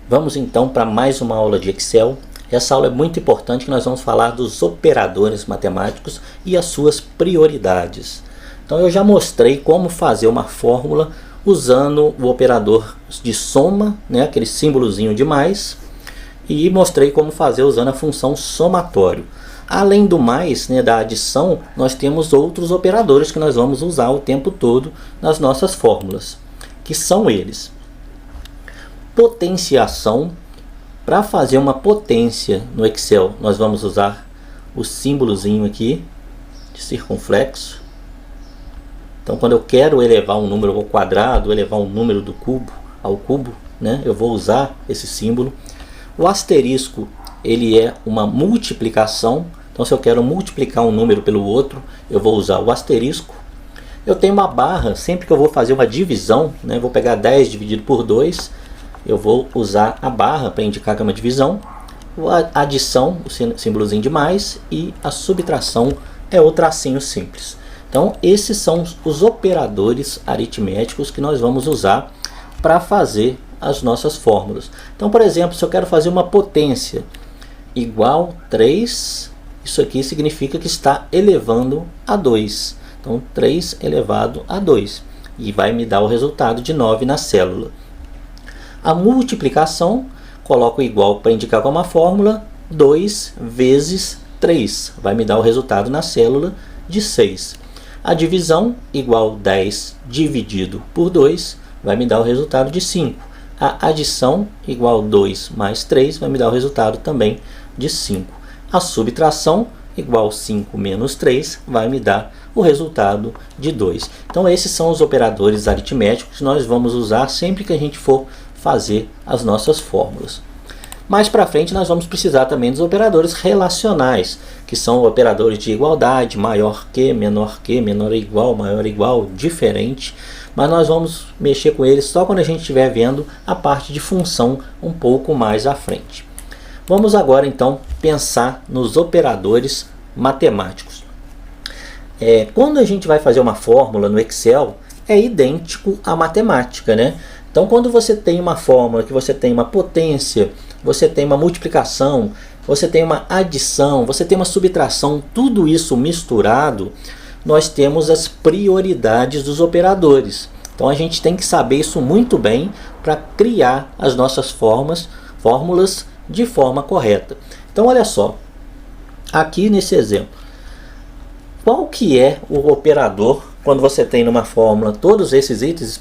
Vamos então para mais uma aula de Excel. Essa aula é muito importante, que nós vamos falar dos operadores matemáticos e as suas prioridades. Então eu já mostrei como fazer uma fórmula usando o operador de soma, né, aquele símbolozinho de mais, e mostrei como fazer usando a função somatório. Além do mais, né, da adição, nós temos outros operadores que nós vamos usar o tempo todo nas nossas fórmulas, que são eles: potenciação. Para fazer uma potência no Excel, nós vamos usar o símbolozinho aqui de circunflexo. Então, quando eu quero elevar um número ao quadrado, elevar um número do cubo ao cubo, né, eu vou usar esse símbolo. O asterisco, ele é uma multiplicação. Então, se eu quero multiplicar um número pelo outro, eu vou usar o asterisco. Eu tenho uma barra, sempre que eu vou fazer uma divisão, né, vou pegar 10 dividido por 2, eu vou usar a barra para indicar que é uma divisão. A adição, o símbolozinho de mais, e a subtração é o tracinho simples. Então, esses são os operadores aritméticos que nós vamos usar para fazer as nossas fórmulas. Então, por exemplo, se eu quero fazer uma potência igual 3, isso aqui significa que está elevando a 2. Então, 3 elevado a 2. E vai me dar o resultado de 9 na célula. A multiplicação, coloco igual para indicar como uma fórmula, 2 vezes 3. Vai me dar o resultado na célula de 6. A divisão, igual 10 dividido por 2, vai me dar o resultado de 5. A adição, igual 2 mais 3, vai me dar o resultado também de 5. A subtração, igual 5 menos 3, vai me dar o resultado de 2. Então, esses são os operadores aritméticos que nós vamos usar sempre que a gente for fazer as nossas fórmulas. Mais para frente nós vamos precisar também dos operadores relacionais, que são operadores de igualdade, maior que, menor igual, maior igual, diferente. Mas nós vamos mexer com eles só quando a gente estiver vendo a parte de função um pouco mais à frente. Vamos agora então pensar nos operadores matemáticos. Quando a gente vai fazer uma fórmula no Excel, é idêntico à matemática, né? Então, quando você tem uma fórmula que você tem uma potência, você tem uma multiplicação, você tem uma adição, você tem uma subtração, tudo isso misturado, nós temos as prioridades dos operadores. Então, a gente tem que saber isso muito bem para criar as nossas fórmulas de forma correta. Então, olha só, aqui nesse exemplo, qual que é o operador quando você tem numa fórmula todos esses itens,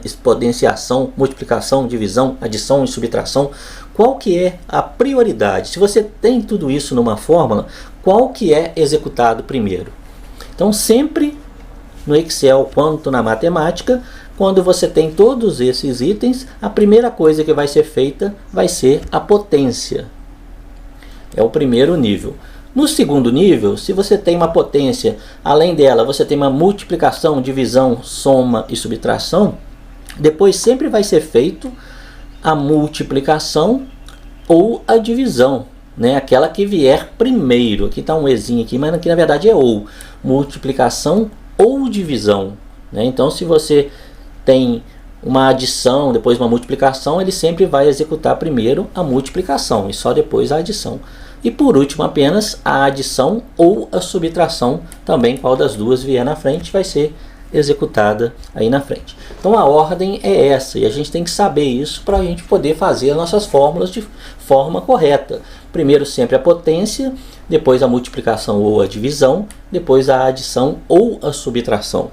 exponenciação, multiplicação, divisão, adição e subtração? Qual que é a prioridade? Se você tem tudo isso numa fórmula, qual que é executado primeiro? Então, sempre no Excel quanto na matemática, quando você tem todos esses itens, a primeira coisa que vai ser feita vai ser a potência. É o primeiro nível. No segundo nível, se você tem uma potência, além dela você tem uma multiplicação, divisão, soma e subtração, depois sempre vai ser feito a multiplicação ou a divisão, né? Aquela que vier primeiro. Aqui está um ezinho aqui, mas aqui na verdade é ou. Multiplicação ou divisão, né? Então, se você tem uma adição, depois uma multiplicação, ele sempre vai executar primeiro a multiplicação e só depois a adição. E por último apenas a adição ou a subtração, também qual das duas vier na frente vai ser executada aí na frente. Então a ordem é essa, e a gente tem que saber isso para a gente poder fazer as nossas fórmulas de forma correta. Primeiro sempre a potência, depois a multiplicação ou a divisão, depois a adição ou a subtração.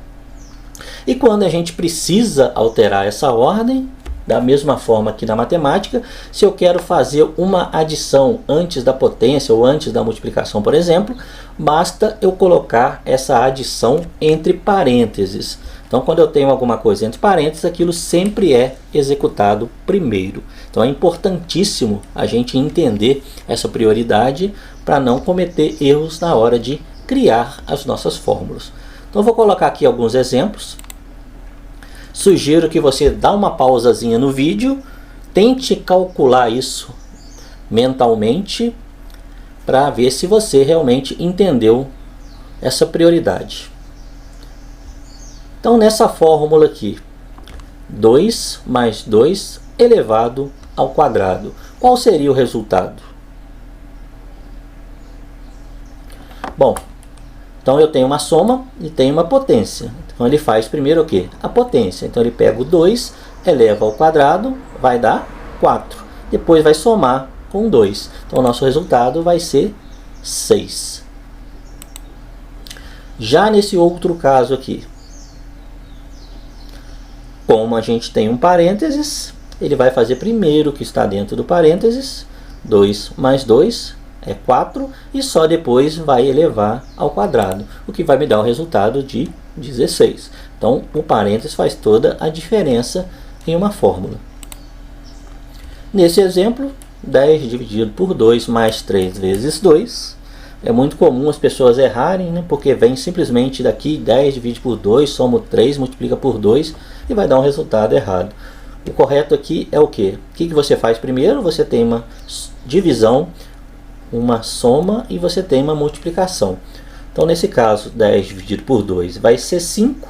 E quando a gente precisa alterar essa ordem, da mesma forma que na matemática, se eu quero fazer uma adição antes da potência ou antes da multiplicação, por exemplo, basta eu colocar essa adição entre parênteses. Então, quando eu tenho alguma coisa entre parênteses, aquilo sempre é executado primeiro. Então, é importantíssimo a gente entender essa prioridade para não cometer erros na hora de criar as nossas fórmulas. Então, eu vou colocar aqui alguns exemplos. Sugiro que você dá uma pausazinha no vídeo, tente calcular isso mentalmente para ver se você realmente entendeu essa prioridade. Então, nessa fórmula aqui, 2 mais 2 elevado ao quadrado. Qual seria o resultado? Bom, então eu tenho uma soma e tenho uma potência. Então ele faz primeiro o quê? A potência. Então ele pega o 2, eleva ao quadrado, vai dar 4. Depois vai somar com 2. Então o nosso resultado vai ser 6. Já nesse outro caso aqui, como a gente tem um parênteses, ele vai fazer primeiro o que está dentro do parênteses. 2 mais 2 é 4. E só depois vai elevar ao quadrado, o que vai me dar o resultado de 16. Então o parênteses faz toda a diferença em uma fórmula. Nesse exemplo, 10 dividido por 2 mais 3 vezes 2. É muito comum as pessoas errarem, né? Porque vem simplesmente daqui 10 divide por 2, soma 3, multiplica por 2 e vai dar um resultado errado. O correto aqui é o quê? O que você faz primeiro? Você tem uma divisão, uma soma e você tem uma multiplicação. Então nesse caso, 10 dividido por 2 vai ser 5,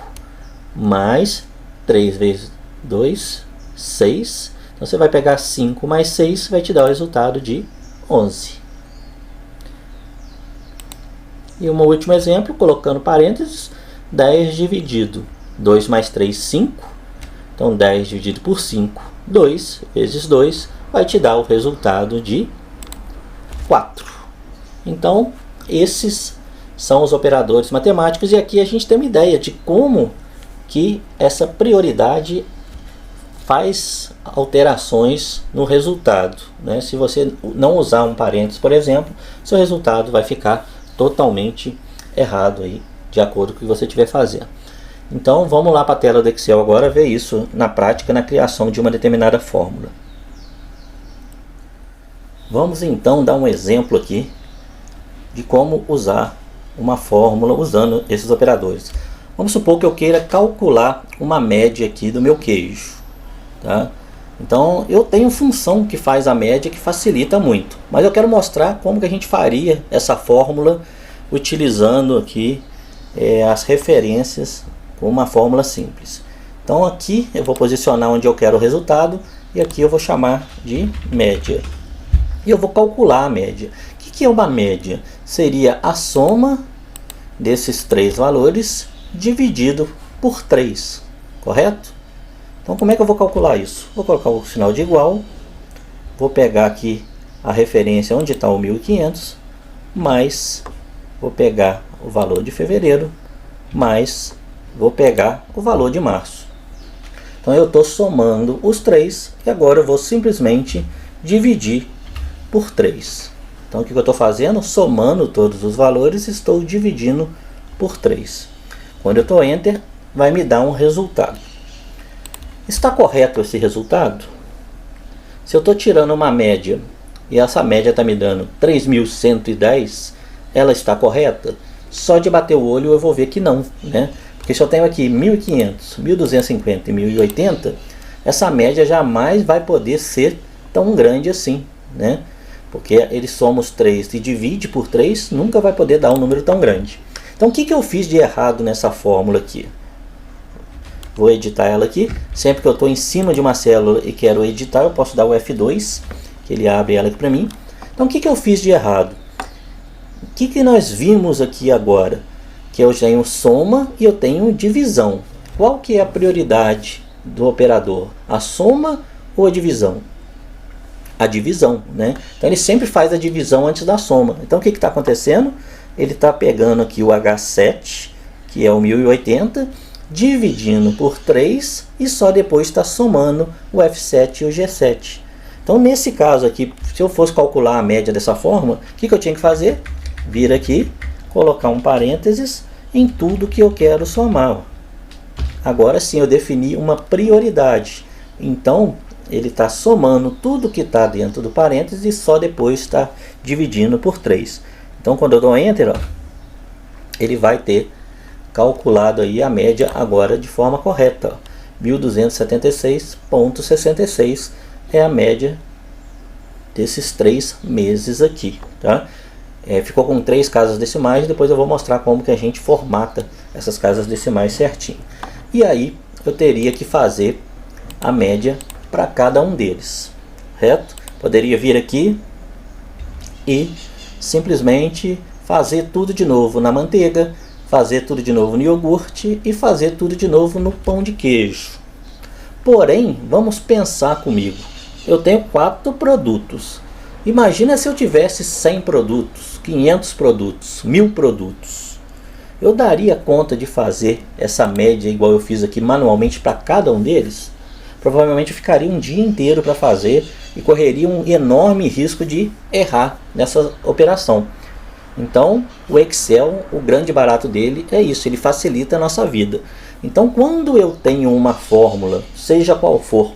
mais 3 vezes 2, 6. Então você vai pegar 5 mais 6, vai te dar o resultado de 11. E um último exemplo, colocando parênteses, 10 dividido 2 mais 3, 5. Então 10 dividido por 5, 2 vezes 2, vai te dar o resultado de 4. Então esses são os operadores matemáticos, e aqui a gente tem uma ideia de como que essa prioridade faz alterações no resultado, né? Se você não usar um parênteses, por exemplo, seu resultado vai ficar totalmente errado aí, de acordo com o que você estiver fazendo. Então vamos lá para a tela do Excel agora ver isso na prática, na criação de uma determinada fórmula. Vamos então dar um exemplo aqui de como usar uma fórmula usando esses operadores. Vamos supor que eu queira calcular uma média aqui do meu queijo, tá? Então eu tenho função que faz a média, que facilita muito, mas eu quero mostrar como que a gente faria essa fórmula utilizando aqui as referências com uma fórmula simples. Então aqui eu vou posicionar onde eu quero o resultado e aqui eu vou chamar de média. E eu vou calcular a média. O que é uma média? Seria a soma desses três valores dividido por 3, correto? Então como é que eu vou calcular isso? Vou colocar o sinal de igual, vou pegar aqui a referência onde está o 1500, mais vou pegar o valor de fevereiro, mais vou pegar o valor de março. Então eu estou somando os três e agora eu vou simplesmente dividir por 3. Então o que eu estou fazendo? Somando todos os valores, estou dividindo por 3. Quando eu estou Enter, vai me dar um resultado. Está correto esse resultado? Se eu estou tirando uma média e essa média está me dando 3.110, ela está correta? Só de bater o olho eu vou ver que não, né? Porque se eu tenho aqui 1.500, 1.250 e 1.080, essa média jamais vai poder ser tão grande assim, né? Porque ele soma os 3 e divide por 3, nunca vai poder dar um número tão grande. Então o que eu fiz de errado nessa fórmula aqui? Vou editar ela aqui. Sempre que eu estou em cima de uma célula e quero editar, eu posso dar o F2, que ele abre ela aqui para mim. Então o que eu fiz de errado? O que nós vimos aqui agora? Que eu tenho soma e eu tenho divisão. Qual que é a prioridade do operador? A soma ou a divisão? A divisão, né? Então ele sempre faz a divisão antes da soma. Então o que está acontecendo? Ele está pegando aqui o H7, que é o 1080, dividindo por 3 e só depois está somando o F7 e o G7. Então nesse caso aqui, se eu fosse calcular a média dessa forma, o que eu tinha que fazer? Vir aqui, colocar um parênteses em tudo que eu quero somar. Agora sim eu defini uma prioridade. Então ele está somando tudo que está dentro do parênteses e só depois está dividindo por 3. Então quando eu dou Enter, ó, ele vai ter calculado aí a média agora de forma correta. 1276,66 é a média desses 3 meses aqui, tá? Ficou com 3 casas decimais, depois eu vou mostrar como que a gente formata essas casas decimais certinho. E aí eu teria que fazer a média para cada um deles. correto? Poderia vir aqui e simplesmente fazer tudo de novo na manteiga, fazer tudo de novo no iogurte e fazer tudo de novo no pão de queijo. Porém, vamos pensar comigo. Eu tenho 4 produtos. Imagina se eu tivesse 100 produtos, 500 produtos, 1000 produtos. Eu daria conta de fazer essa média igual eu fiz aqui manualmente para cada um deles? Provavelmente eu ficaria um dia inteiro para fazer e correria um enorme risco de errar nessa operação. Então, o Excel, o grande barato dele é isso, ele facilita a nossa vida. Então, quando eu tenho uma fórmula, seja qual for,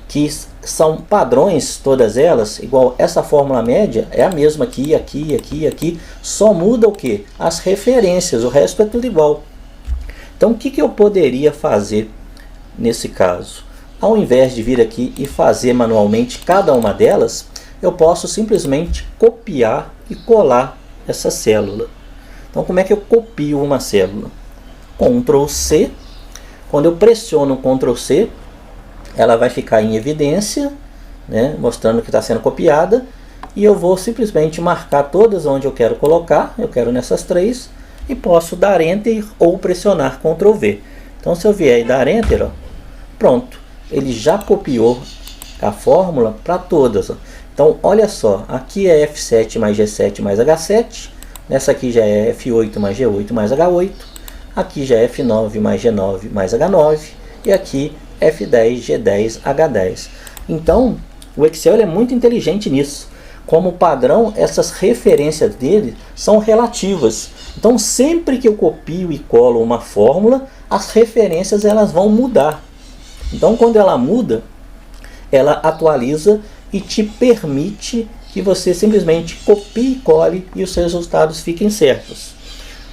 que são padrões todas elas, igual essa fórmula média, é a mesma aqui, aqui, aqui, aqui, só muda o que? As referências, o resto é tudo igual. Então, o que eu poderia fazer nesse caso? Ao invés de vir aqui e fazer manualmente cada uma delas, eu posso simplesmente copiar e colar essa célula. Então, como é que eu copio uma célula? Ctrl C. Quando eu pressiono Ctrl C, ela vai ficar em evidência, né, mostrando que está sendo copiada. E eu vou simplesmente marcar todas onde eu quero colocar. Eu quero nessas 3. E posso dar Enter ou pressionar Ctrl V. Então, se eu vier e dar Enter, ó, pronto. Ele já copiou a fórmula para todas. Ó. Então, olha só, aqui é F7 mais G7 mais H7. Nessa aqui já é F8 mais G8 mais H8. Aqui já é F9 mais G9 mais H9. E aqui F10, G10, H10. Então, o Excel ele é muito inteligente nisso. Como padrão, essas referências dele são relativas. Então, sempre que eu copio e colo uma fórmula, as referências elas vão mudar. Então, quando ela muda, ela atualiza e te permite que você simplesmente copie e cole e os seus resultados fiquem certos.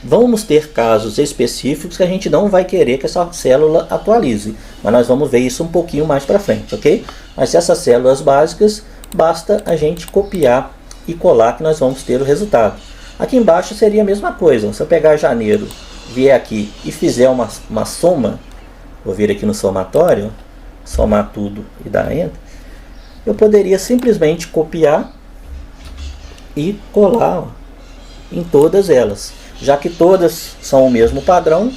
Vamos ter casos específicos que a gente não vai querer que essa célula atualize, mas nós vamos ver isso um pouquinho mais para frente, ok? Mas essas células básicas, basta a gente copiar e colar que nós vamos ter o resultado. Aqui embaixo seria a mesma coisa. Se eu pegar janeiro, vier aqui e fizer uma soma, vou vir aqui no somatório, somar tudo e dar Enter, eu poderia simplesmente copiar e colar, ó, em todas elas. Já que todas são o mesmo padrão,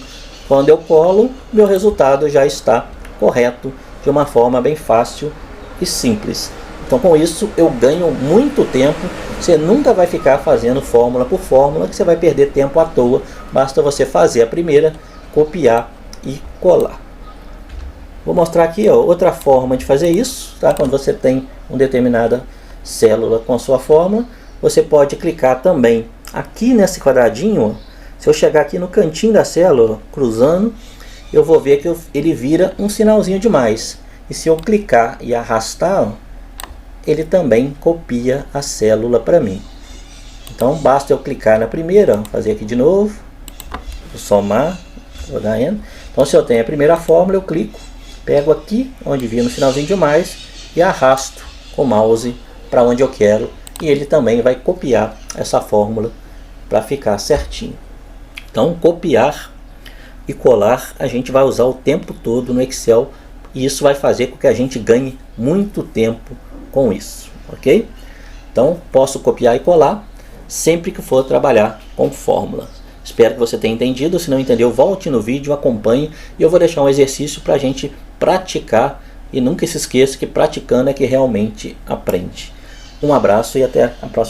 quando eu colo, meu resultado já está correto de uma forma bem fácil e simples. Então, com isso, eu ganho muito tempo. Você nunca vai ficar fazendo fórmula por fórmula, que você vai perder tempo à toa. Basta você fazer a primeira, copiar e colar. Vou mostrar aqui, ó, outra forma de fazer isso. Tá? Quando você tem uma determinada célula com a sua fórmula, você pode clicar também aqui nesse quadradinho. Ó, se eu chegar aqui no cantinho da célula, ó, cruzando, eu vou ver que ele vira um sinalzinho de mais. E se eu clicar e arrastar, ó, ele também copia a célula para mim. Então basta eu clicar na primeira, ó, fazer aqui de novo, vou somar, vou dar Enter. Então, se eu tenho a primeira fórmula, eu clico, pego aqui onde vi no sinalzinho de mais e arrasto com o mouse para onde eu quero, e ele também vai copiar essa fórmula para ficar certinho. Então, copiar e colar a gente vai usar o tempo todo no Excel, e isso vai fazer com que a gente ganhe muito tempo com isso, ok? Então, posso copiar e colar sempre que for trabalhar com fórmula. Espero que você tenha entendido. Se não entendeu, volte no vídeo, acompanhe, e eu vou deixar um exercício para a gente praticar, e nunca se esqueça que praticando é que realmente aprende. Um abraço e até a próxima.